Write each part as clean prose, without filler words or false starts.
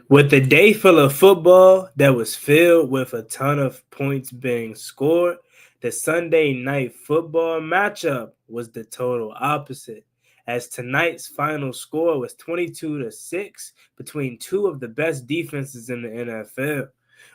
With a day full of football that was filled with a ton of points being scored, the Sunday night football matchup was the total opposite, as tonight's final score was 22-6 between two of the best defenses in the NFL.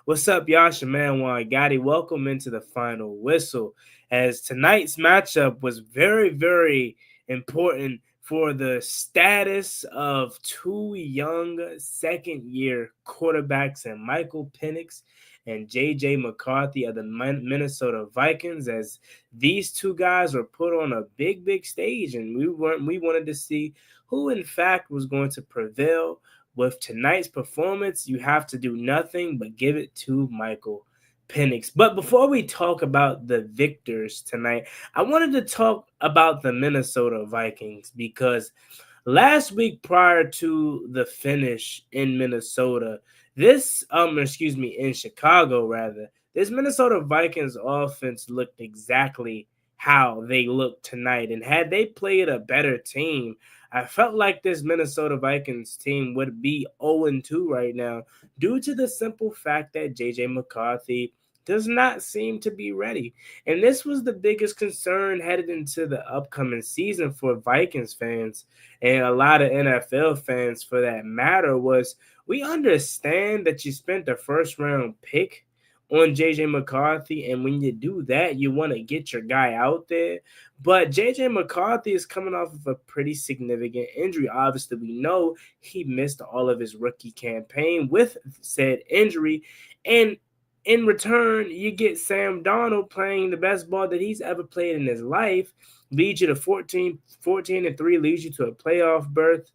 What's up, y'all? It's your man Juan Gotti. Welcome into the final whistle, as tonight's matchup was very, very important for the status of two young second-year quarterbacks in Michael Penix and J.J. McCarthy of the Minnesota Vikings, as these two guys were put on a big, big stage, and we wanted to see who, in fact, was going to prevail. With tonight's performance, you have to do nothing but give it to Michael Penix. But before we talk about the victors tonight, I wanted to talk about the Minnesota Vikings because last week prior to the finish in Minnesota, in Chicago rather, this Minnesota Vikings offense looked exactly how they look tonight. And had they played a better team, I felt like this Minnesota Vikings team would be 0-2 right now due to the simple fact that J.J. McCarthy does not seem to be ready. And this was the biggest concern headed into the upcoming season for Vikings fans and a lot of NFL fans for that matter. Was we understand that you spent a first round pick on JJ McCarthy, and when you do that, you want to get your guy out there. But JJ McCarthy is coming off of a pretty significant injury. Obviously, we know he missed all of his rookie campaign with said injury, and in return, you get Sam Darnold playing the best ball that he's ever played in his life, leads you to 14-3, leads you to a playoff berth.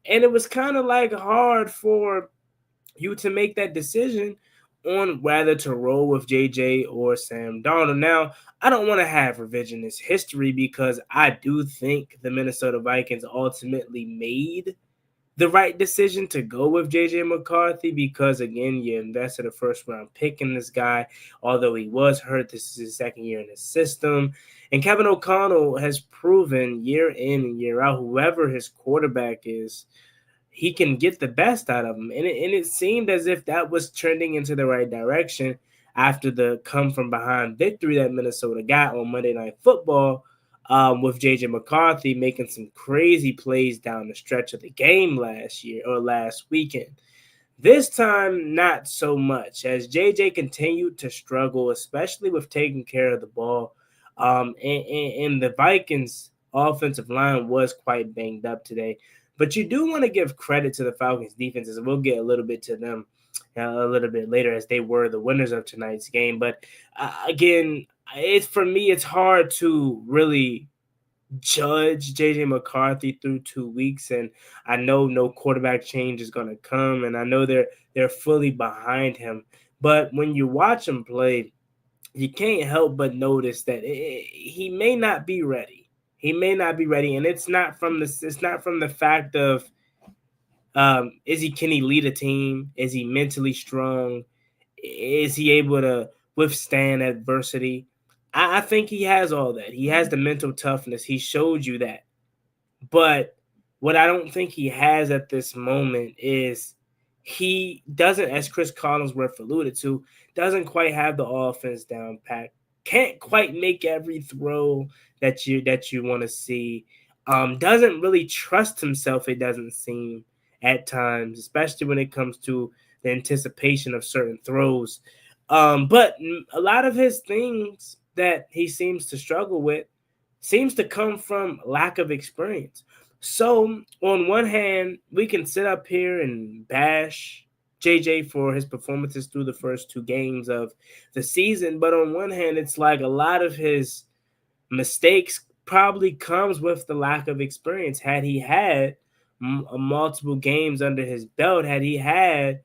And it was kind of like hard for you to make that decision on whether to roll with JJ or Sam Darnold. Now, I don't want to have revisionist history because I do think the Minnesota Vikings ultimately made the right decision to go with J.J. McCarthy because, again, you invested a first-round pick in this guy. Although he was hurt, this is his second year in the system. And Kevin O'Connell has proven year in and year out, whoever his quarterback is, he can get the best out of him. And it seemed as if that was trending into the right direction after the come-from-behind victory that Minnesota got on Monday Night Football, with J.J. McCarthy making some crazy plays down the stretch of the game last weekend. This time, not so much, as J.J. continued to struggle, especially with taking care of the ball. And the Vikings' offensive line was quite banged up today. But you do want to give credit to the Falcons' defenses, and we'll get a little bit to them a little bit later, as they were the winners of tonight's game. But again, for me, it's hard to really judge JJ McCarthy through 2 weeks, and I know no quarterback change is going to come, and I know they're fully behind him. But when you watch him play, you can't help but notice that he may not be ready. He may not be ready, and it's not from the fact of can he lead a team? Is he mentally strong? Is he able to withstand adversity? I think he has all that. He has the mental toughness. He showed you that. But what I don't think he has at this moment is he doesn't, as Chris Collinsworth alluded to, doesn't quite have the offense down pat. Can't quite make every throw that you want to see. Doesn't really trust himself, it doesn't seem, at times, especially when it comes to the anticipation of certain throws. But a lot of his things that he seems to struggle with seems to come from lack of experience. So, on one hand, we can sit up here and bash JJ for his performances through the first two games of the season. But on one hand, it's like a lot of his mistakes probably comes with the lack of experience. Had he had multiple games under his belt, had he had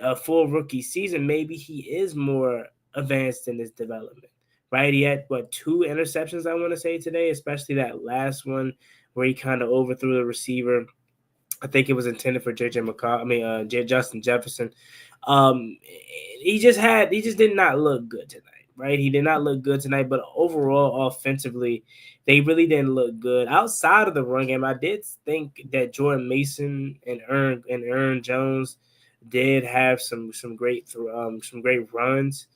a full rookie season, maybe he is more advanced in his development, right? He had, two interceptions, I want to say, today, especially that last one where he kind of overthrew the receiver. I think it was intended for Justin Jefferson. He just did not look good tonight, right? He did not look good tonight, but overall, offensively, they really didn't look good. Outside of the run game, I did think that Jordan Mason and Aaron Jones, did have some great runs,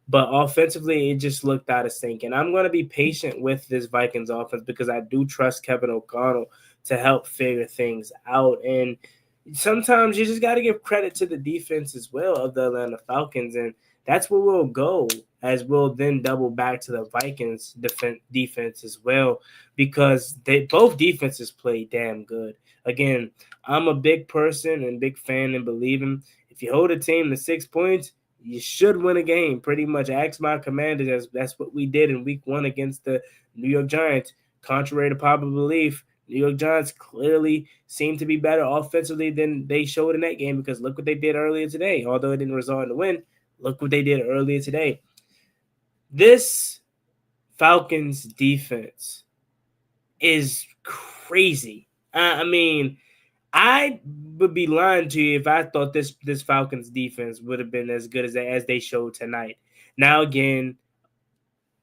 but offensively it just looked out of sync. And I'm going to be patient with this Vikings offense because I do trust Kevin O'Connell to help figure things out. And sometimes you just got to give credit to the defense as well of the Atlanta Falcons, and that's where we'll go, as we'll then double back to the Vikings defense as well, because they both defenses play damn good. Again, I'm a big person and big fan and believing if you hold a team to 6 points, you should win a game. Pretty much, ask my Commanders. That's what we did in Week 1 against the New York Giants. Contrary to popular belief, New York Giants clearly seem to be better offensively than they showed in that game, because look what they did earlier today. Although it didn't result in a win, look what they did earlier today. This Falcons defense is crazy. I mean, I would be lying to you if I thought this Falcons defense would have been as good as they showed tonight. Now again,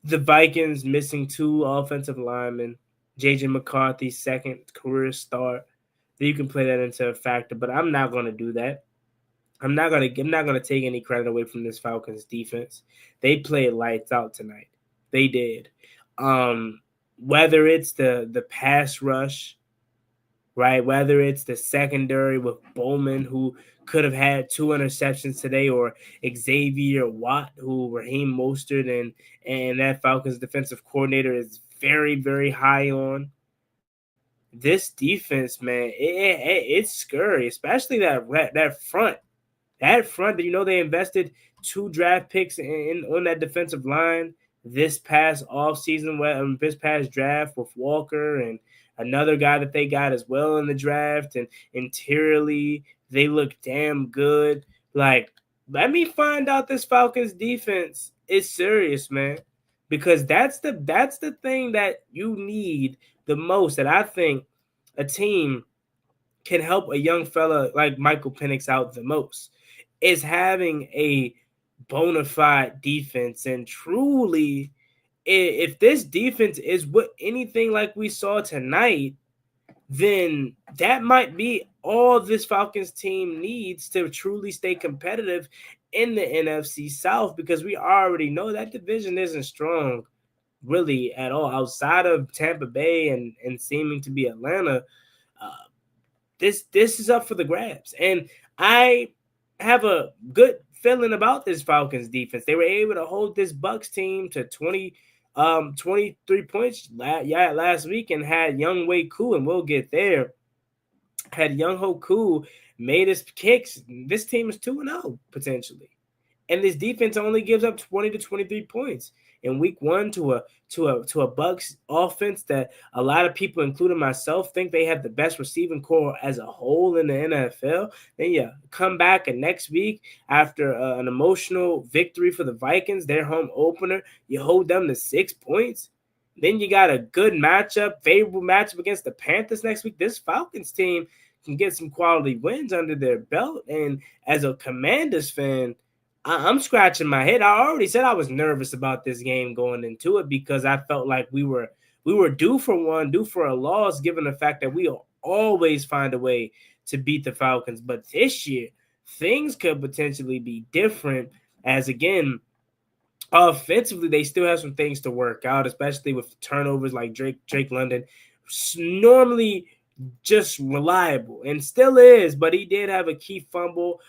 the Vikings missing 2 offensive linemen, JJ McCarthy's second career start. You can play that into a factor, but I'm not going to do that. I'm not gonna take any credit away from this Falcons defense. They played lights out tonight. They did. Whether it's the pass rush, right? Whether it's the secondary with Bowman, who could have had 2 interceptions today, or Xavier Watt, who Raheem Mostert and that Falcons defensive coordinator is very, very high on. This defense, man, it's scary, especially that front. That front, they invested 2 draft picks on that defensive line this past offseason, this past draft, with Walker and another guy that they got as well in the draft. And interiorly, they look damn good. Like, let me find out this Falcons defense is serious, man, because that's the thing that you need the most. That I think a team can help a young fella like Michael Penix out the most, is having a bona fide defense. And truly, if this defense is what anything like we saw tonight, then that might be all this Falcons team needs to truly stay competitive in the NFC South, because we already know that division isn't strong really at all outside of Tampa Bay and seeming to be Atlanta. Uh, this is up for the grabs, and I have a good feeling about this Falcons defense. They were able to hold this Bucks team to 23 points last week, and had Young Wei Koo, and we'll get there. Had Young Ho Koo made his kicks, this team is 2-0 potentially. And this defense only gives up 20 to 23 points in Week 1 to a Bucks offense that a lot of people, including myself, think they have the best receiving core as a whole in the NFL. Then you come back and next week, after an emotional victory for the Vikings, their home opener, you hold them to 6 points. Then you got a good favorable matchup against the Panthers next week. This Falcons team can get some quality wins under their belt. And as a Commanders fan, I'm scratching my head. I already said I was nervous about this game going into it, because I felt like we were due for a loss, given the fact that we always find a way to beat the Falcons. But this year, things could potentially be different, as again, offensively, they still have some things to work out, especially with turnovers like Drake London. Normally just reliable, and still is, but he did have a key fumble.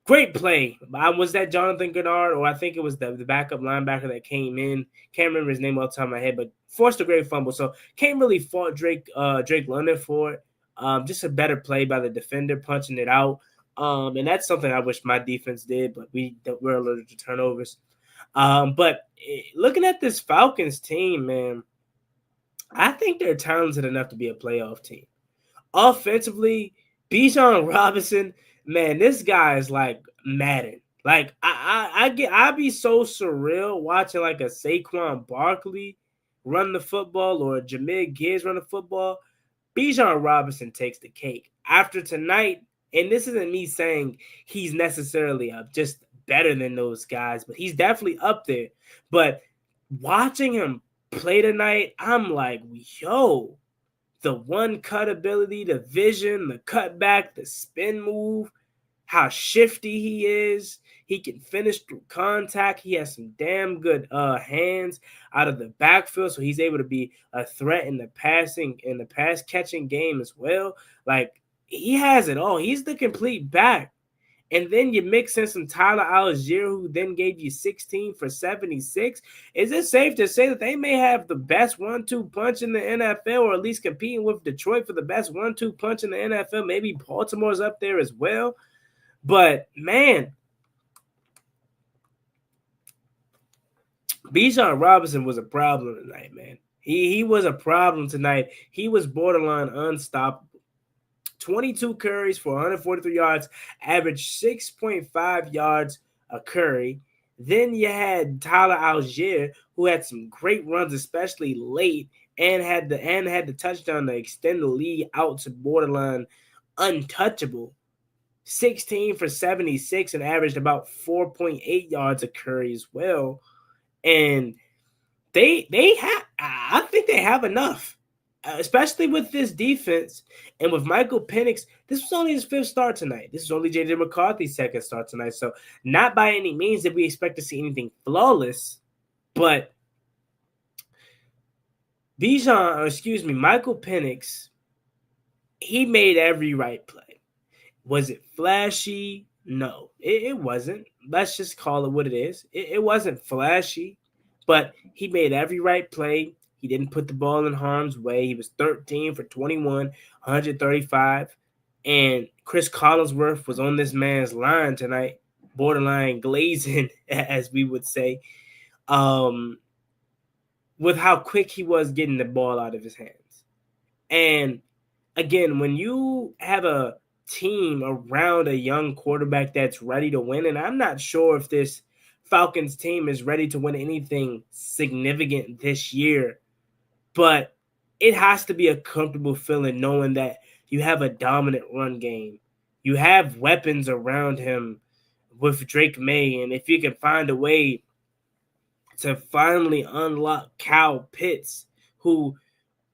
Great play. Was that Jonathan Gennard, or I think it was the backup linebacker that came in? Can't remember his name off the top of my head, but forced a great fumble. So can't really fault Drake London for it. Just a better play by the defender, punching it out. And that's something I wish my defense did, but we're allergic to turnovers. But looking at this Falcons team, man, I think they're talented enough to be a playoff team. Offensively, Bijan Robinson, man, this guy is like Madden. Like I'd be so surreal watching like a Saquon Barkley run the football, or Jahmyr Gibbs run the football. Bijan Robinson takes the cake after tonight. And this isn't me saying he's necessarily just better than those guys, but he's definitely up there. But watching him play tonight, I'm like, yo, the one cut ability, the vision, the cutback, the spin move. how shifty he is. He can finish through contact. He has some damn good hands out of the backfield, so he's able to be a threat in the pass catching game as well. Like, he has it all. He's the complete back. And then you mix in some Tyler Algier, who then gave you 16 for 76. Is it safe to say that they may have the best 1-2 punch in the NFL, or at least competing with Detroit for the best 1-2 punch in the NFL? Maybe Baltimore's up there as well. But, man, Bijan Robinson was a problem tonight, man. He was a problem tonight. He was borderline unstoppable. 22 carries for 143 yards, averaged 6.5 yards a carry. Then you had Tyler Algier, who had some great runs, especially late, and had the touchdown to extend the lead out to borderline untouchable. 16 for 76 and averaged about 4.8 yards a carry as well. And I think they have enough, especially with this defense and with Michael Penix. This was only his 5th start tonight. This is only J.J. McCarthy's 2nd start tonight. So not by any means did we expect to see anything flawless, but Michael Penix, he made every right play. Was it flashy? No, it wasn't. Let's just call it what it is. It wasn't flashy, but he made every right play. He didn't put the ball in harm's way. He was 13 for 21, 135. And Chris Collinsworth was on this man's line tonight, borderline glazing, as we would say, with how quick he was getting the ball out of his hands. And again, when you have a team around a young quarterback that's ready to win, and I'm not sure if this Falcons team is ready to win anything significant this year, but it has to be a comfortable feeling knowing that you have a dominant run game. You have weapons around him with Drake May, and if you can find a way to finally unlock Kyle Pitts, who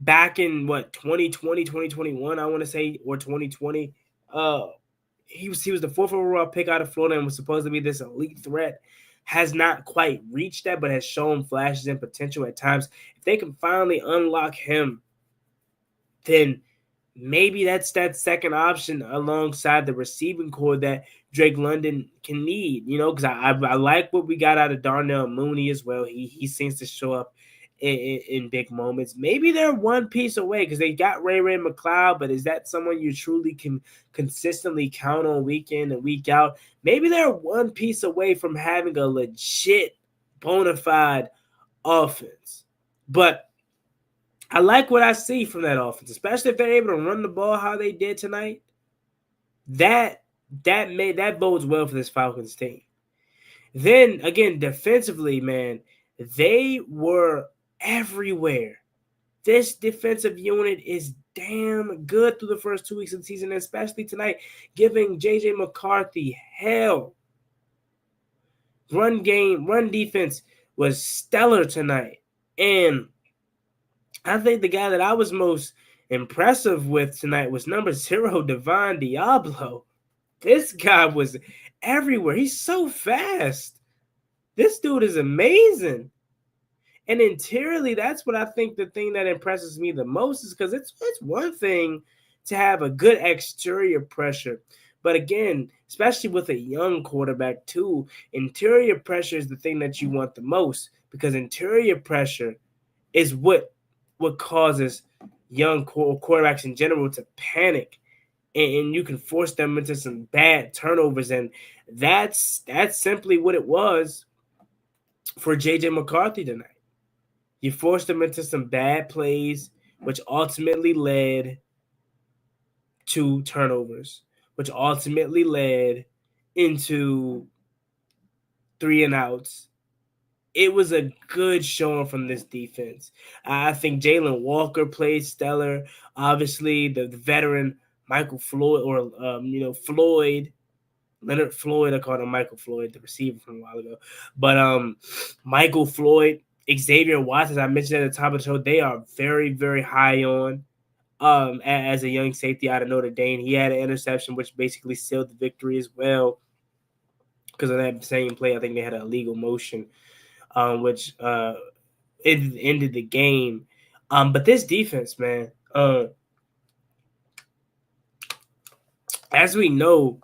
back in 2020, 2021, I want to say, or 2020, he was the 4th overall pick out of Florida and was supposed to be this elite threat. Has not quite reached that, but has shown flashes and potential at times. If they can finally unlock him, then maybe that's that second option alongside the receiving core that Drake London can need, because I like what we got out of Darnell Mooney as well. He seems to show up in big moments. Maybe they're one piece away because they got Ray McCloud, but is that someone you truly can consistently count on week in and week out? Maybe they're one piece away from having a legit, bona fide offense. But I like what I see from that offense, especially if they're able to run the ball how they did tonight. That bodes well for this Falcons team. Then again, defensively, man, they were everywhere. This defensive unit is damn good through the first 2 weeks of the season, especially tonight, giving J.J. McCarthy hell. Run defense was stellar tonight. And I think the guy that I was most impressive with tonight was number 0, Devon Diablo. This guy was everywhere. He's so fast. This dude is amazing. And interiorly, that's what I think the thing that impresses me the most is because it's one thing to have a good exterior pressure. But again, especially with a young quarterback too, interior pressure is the thing that you want the most, because interior pressure is what causes young quarterbacks in general to panic, and you can force them into some bad turnovers. And that's simply what it was for J.J. McCarthy tonight. You forced them into some bad plays, which ultimately led to turnovers, which ultimately led into 3 and outs. It was a good showing from this defense. I think Jalen Walker played stellar. Obviously, the veteran Michael Floyd, or Leonard Floyd. I called him Michael Floyd, the receiver from a while ago. But Michael Floyd, Xavier Watts, as I mentioned at the top of the show, they are very, very high on. as a young safety out of Notre Dame. He had an interception, which basically sealed the victory as well. Because of that same play, I think they had an illegal motion, which it ended the game. But this defense, man, as we know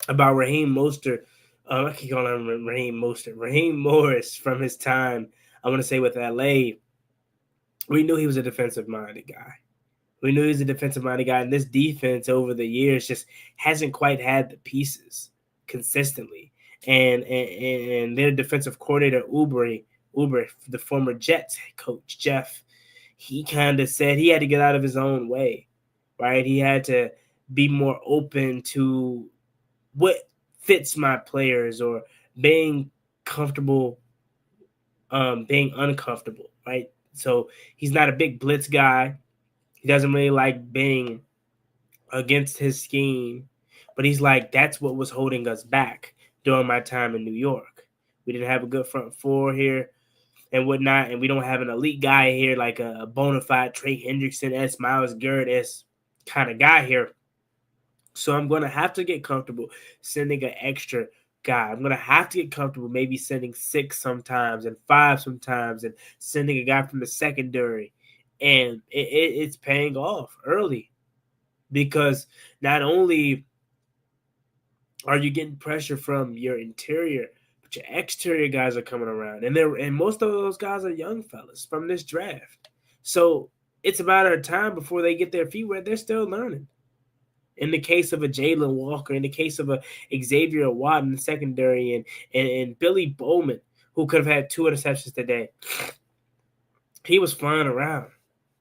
about Raheem Mostert, I keep calling him Raheem Mostert, Raheem Morris from his time, I want to say with LA, we knew he was a defensive-minded guy. We knew he was a defensive-minded guy, and this defense over the years just hasn't quite had the pieces consistently. And their defensive coordinator, Uber, the former Jets coach, Jeff, he kind of said he had to get out of his own way, right? He had to be more open to what fits my players or being comfortable, being uncomfortable, right? So he's not a big blitz guy. He doesn't really like being against his scheme, but he's like, that's what was holding us back during my time in New York. We didn't have a good front four here and whatnot, and we don't have an elite guy here like a bona fide Trey Hendrickson, Myles Garrett kind of guy here. So I'm going to have to get comfortable sending an extra guy. I'm going to have to get comfortable maybe sending 6 sometimes and 5 sometimes and sending a guy from the secondary. And it's paying off early because not only are you getting pressure from your interior, but your exterior guys are coming around. And most of those guys are young fellas from this draft. So it's a matter of time before they get their feet wet. They're still learning. In the case of a Jalen Walker, in the case of a Xavier Watt in the secondary, and Billy Bowman, who could have had 2 interceptions today, he was flying around.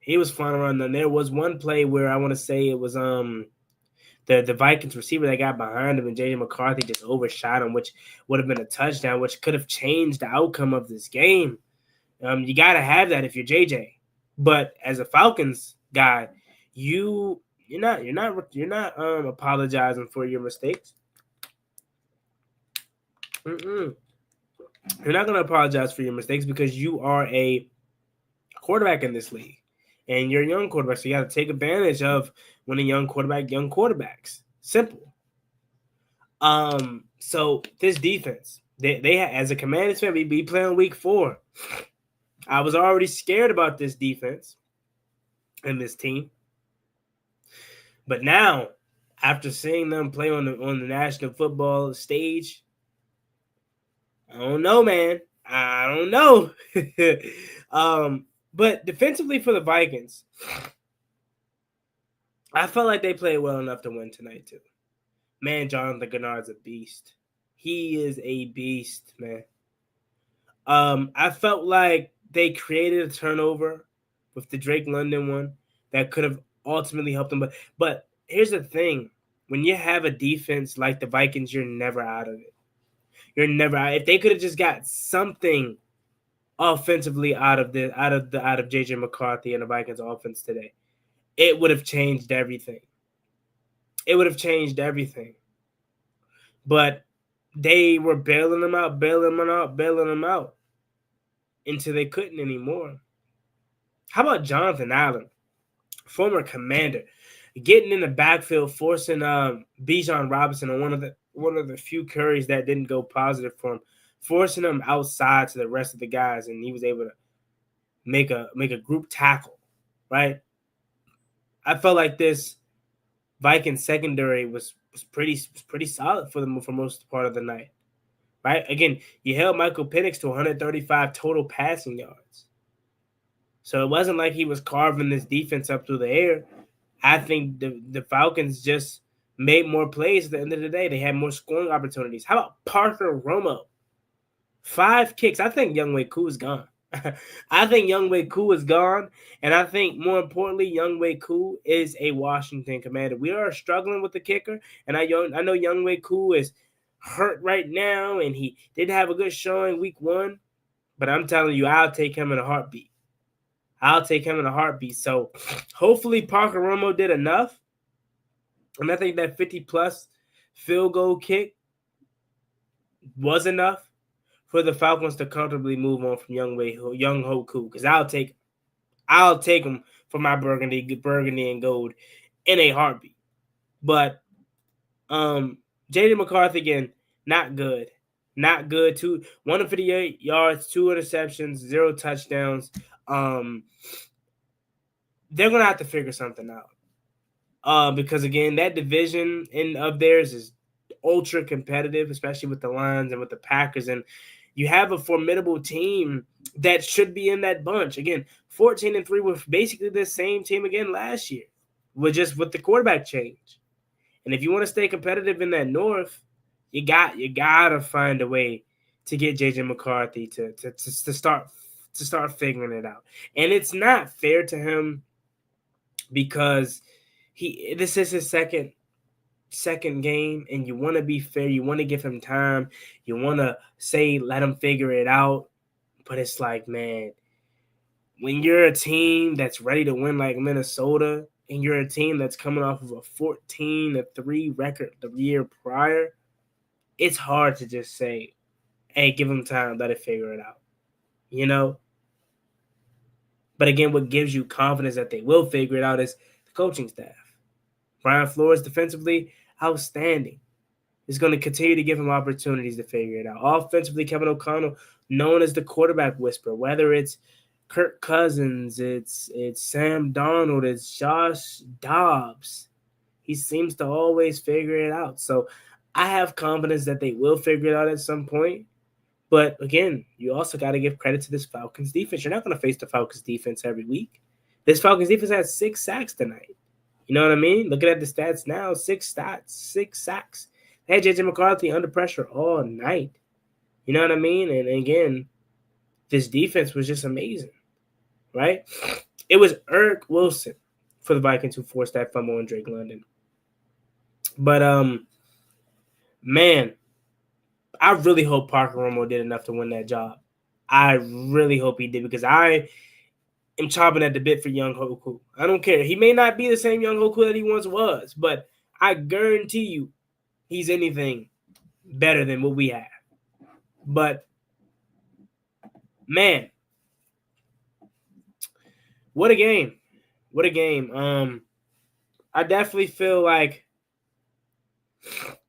And there was one play where I want to say it was the Vikings receiver that got behind him, and J.J. McCarthy just overshot him, which would have been a touchdown, which could have changed the outcome of this game. You got to have that if you're JJ. But as a Falcons guy, you're not apologizing for your mistakes. You're not going to apologize for your mistakes because you are a quarterback in this league, and you're a young quarterback. So you got to take advantage of when a young quarterbacks. Simple. So this defense, they as a Commanders fan, we play on week 4. I was already scared about this defense and this team. But now, after seeing them play on the national football stage, I don't know, man. I don't know. But defensively for the Vikings, I felt like they played well enough to win tonight too. Man, Jonathan Gennard's a beast. He is a beast, man. I felt like they created a turnover with the Drake London one that could have ultimately helped them. But here's the thing. When you have a defense like the Vikings, you're never out of it. You're never out. If they could have just got something offensively out of JJ McCarthy and the Vikings offense today, it would have changed everything. But they were bailing them out until they couldn't anymore. How about Jonathan Allen, former Commander, getting in the backfield, forcing Bijan Robinson on one of the few carries that didn't go positive for him, forcing him outside to the rest of the guys, and he was able to make a group tackle, right? I felt like this Vikings secondary was pretty solid for most part of the night, right? Again, you held Michael Penix to 135 total passing yards. So it wasn't like he was carving this defense up through the air. I think the Falcons just made more plays at the end of the day. They had more scoring opportunities. How about Parker Romo? 5 kicks. I think Younghoe Koo is gone. I think Younghoe Koo is gone. And I think, more importantly, Younghoe Koo is a Washington Commander. We are struggling with the kicker. And I know Younghoe Koo is hurt right now, and he didn't have a good showing week 1. But I'm telling you, I'll take him in a heartbeat. So hopefully Parker Romo did enough. And I think that 50-plus field goal kick was enough for the Falcons to comfortably move on from Younghoe Koo, because I'll take him for my burgundy and gold in a heartbeat. But J.D. McCarthy, again, not good. Not good. 158 yards, 2 interceptions, 0 touchdowns. They're going to have to figure something out. Because, again, that division of theirs is ultra competitive, especially with the Lions and with the Packers. And you have a formidable team that should be in that bunch. Again, 14-3 with basically the same team again last year, with the quarterback change. And if you want to stay competitive in that North, you gotta find a way to get JJ McCarthy to start figuring it out. And it's not fair to him because this is his second game, and you want to be fair. You want to give him time. You want to say let him figure it out. But it's like, man, when you're a team that's ready to win like Minnesota, and you're a team that's coming off of a 14-3 record the year prior, it's hard to just say, hey, give them time, let it figure it out, you know? But again, what gives you confidence that they will figure it out is the coaching staff. Brian Flores, defensively, outstanding. Is going to continue to give him opportunities to figure it out. Offensively, Kevin O'Connell, known as the quarterback whisperer, whether it's Kirk Cousins, it's Sam Darnold, it's Josh Dobbs. He seems to always figure it out. So I have confidence that they will figure it out at some point. But again, you also got to give credit to this Falcons defense. You're not going to face the Falcons defense every week. This Falcons defense has 6 sacks tonight. You know what I mean? Looking at the stats now, 6 sacks. They had JJ McCarthy under pressure all night. You know what I mean? And again, this defense was just amazing, right? It was Eric Wilson for the Vikings who forced that fumble on Drake London. But, man, I really hope Parker Romo did enough to win that job. I really hope he did, because I am chomping at the bit for Young Hoku. I don't care. He may not be the same Young Hoku that he once was, but I guarantee you he's anything better than what we have. But, man, what a game. What a game. I definitely feel like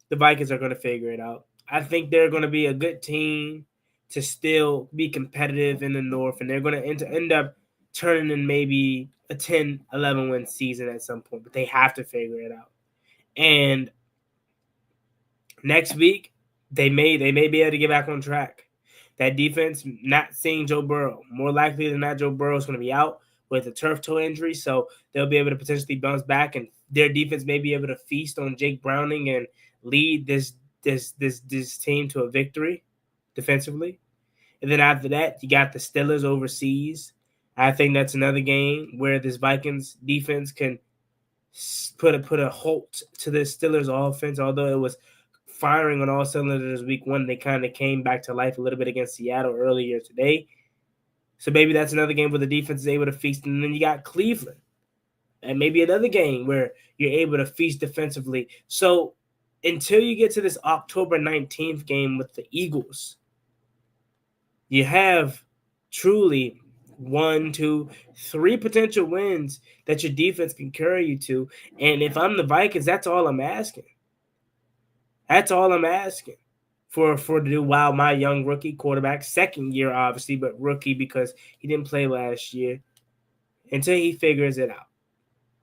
the Vikings are going to figure it out. I think they're going to be a good team to still be competitive in the North, and they're going to end up turning in maybe a 10-11 win season at some point, but they have to figure it out. And next week, they may be able to get back on track. That defense, not seeing Joe Burrow. More likely than not, Joe Burrow is going to be out with a turf toe injury, so they'll be able to potentially bounce back, and their defense may be able to feast on Jake Browning and lead this team to a victory defensively. And then after that, you got the Steelers overseas. I think that's another game where this Vikings defense can put a halt to the Steelers offense, although it was firing on all cylinders week 1. They kind of came back to life a little bit against Seattle earlier today. So maybe that's another game where the defense is able to feast. And then you got Cleveland. And maybe another game where you're able to feast defensively. So until you get to this October 19th game with the Eagles, you have truly 1, 2, 3 potential wins that your defense can carry you to. And if I'm the Vikings, that's all I'm asking. That's all I'm asking for to do while my young rookie quarterback, second year obviously, but rookie because he didn't play last year, until he figures it out.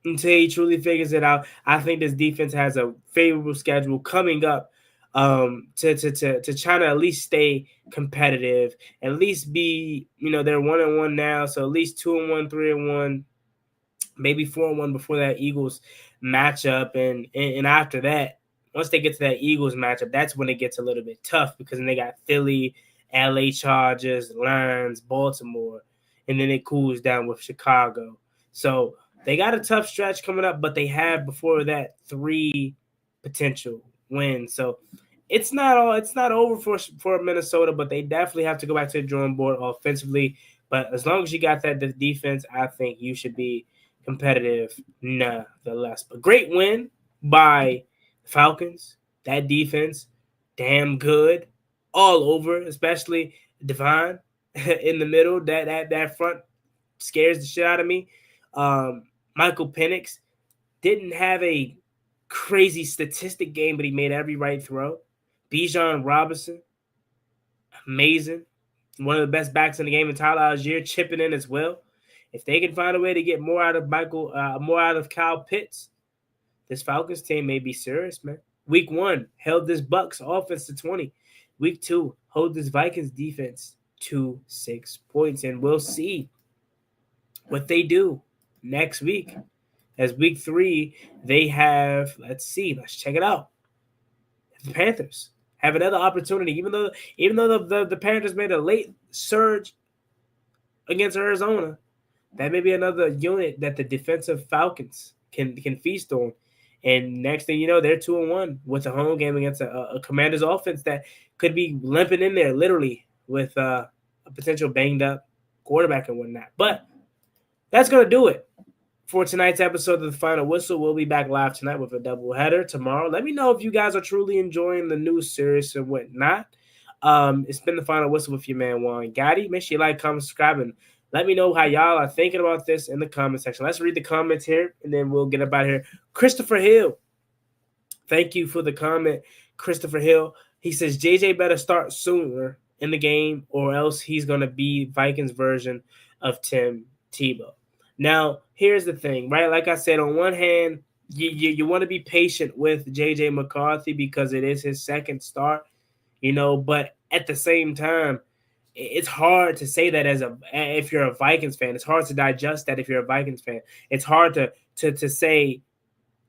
Until he truly figures it out, I think this defense has a favorable schedule coming up to try to at least stay competitive, at least be, they're 1-1 now, so at least 2-1, 3-1, maybe 4-1 before that Eagles matchup, and after that, once they get to that Eagles matchup, that's when it gets a little bit tough, because then they got Philly, LA Chargers, Lions, Baltimore, and then it cools down with Chicago. So they got a tough stretch coming up, but they have before that 3 potential wins. So it's not over for Minnesota, but they definitely have to go back to the drawing board offensively. But as long as you got that defense, I think you should be competitive nonetheless. But great win by Falcons. That defense, damn good all over, especially Devon in the middle. That front scares the shit out of me. Michael Penix didn't have a crazy statistic game, but he made every right throw. Bijan Robinson, amazing. One of the best backs in the game. And Tyler Algier chipping in as well. If they can find a way to get more out of more out of Kyle Pitts, this Falcons team may be serious, man. Week 1 held this Bucks offense to 20. Week 2 hold this Vikings defense to 6 points, and we'll see what they do next week. As week 3, they have, let's check it out. The Panthers have another opportunity, even though the Panthers made a late surge against Arizona. That may be another unit that the defensive Falcons can feast on. And next thing you know, they're 2-1 with a home game against a Commanders offense that could be limping in there, literally, with a potential banged up quarterback and whatnot. But that's going to do it for tonight's episode of The Final Whistle. We'll be back live tonight with a doubleheader tomorrow. Let me know if you guys are truly enjoying the new series and whatnot. It's been The Final Whistle with your man, Juan Gotti. Make sure you like, comment, subscribe, and let me know how y'all are thinking about this in the comment section. Let's read the comments here, and then we'll get up out of here. Christopher Hill. Thank you for the comment, Christopher Hill. He says, JJ better start sooner in the game, or else he's going to be Vikings version of Tim Tebow. Now, here's the thing, right? Like I said, on one hand, you want to be patient with J.J. McCarthy because it is his second start, but at the same time, it's hard to say that if you're a Vikings fan. It's hard to digest that if you're a Vikings fan. It's hard to say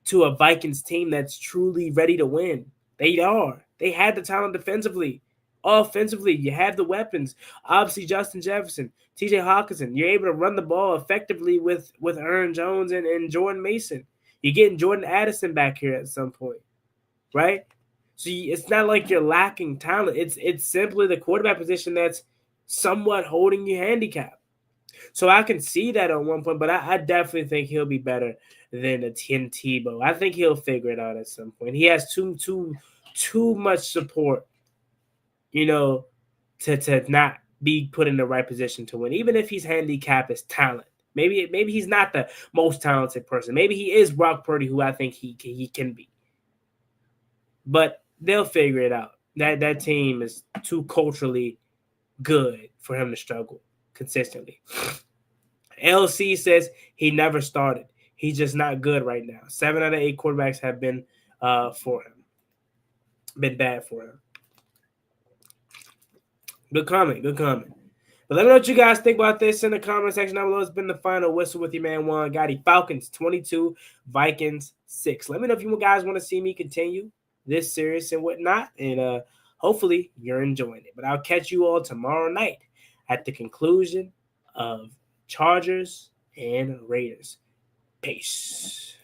to a Vikings team that's truly ready to win. They are. They had the talent defensively. Offensively, you have the weapons. Obviously, Justin Jefferson, T.J. Hawkinson. You're able to run the ball effectively with Aaron Jones and Jordan Mason. You're getting Jordan Addison back here at some point, right? So it's not like you're lacking talent. It's simply the quarterback position that's somewhat holding you handicapped. So I can see that on one point, but I definitely think he'll be better than a Tim Tebow. I think he'll figure it out at some point. He has too much support, to not be put in the right position to win. Even if he's handicapped as talent, maybe he's not the most talented person. Maybe he is Brock Purdy, who I think he can be. But they'll figure it out. That team is too culturally good for him to struggle consistently. LC says he never started. He's just not good right now. 7 out of 8 quarterbacks have been for him. Been bad for him. Good comment. But let me know what you guys think about this in the comment section down below. It's been The Final Whistle with your man Juan Gotti. Falcons 22, Vikings 6. Let me know if you guys want to see me continue this series and whatnot. And hopefully you're enjoying it. But I'll catch you all tomorrow night at the conclusion of Chargers and Raiders. Peace.